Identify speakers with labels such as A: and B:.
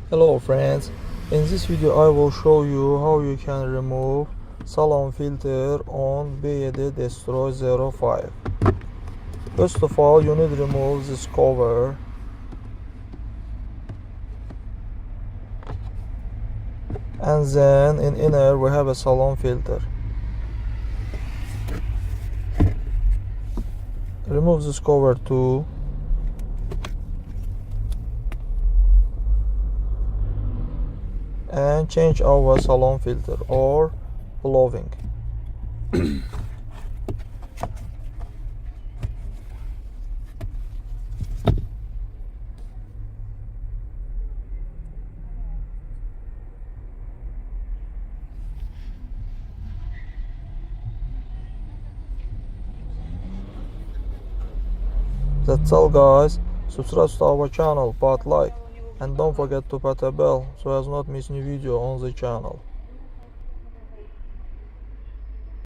A: Hello friends, in this video I will show you how you can remove salon filter on BYD Destroyer 05. First of all, you need to remove this cover and then in inner we have a salon filter. Remove this cover too. And change our salon filter or blowing. That's all guys. Subscribe to our channel, but like, and don't forget to put a bell so as not miss new video on the channel.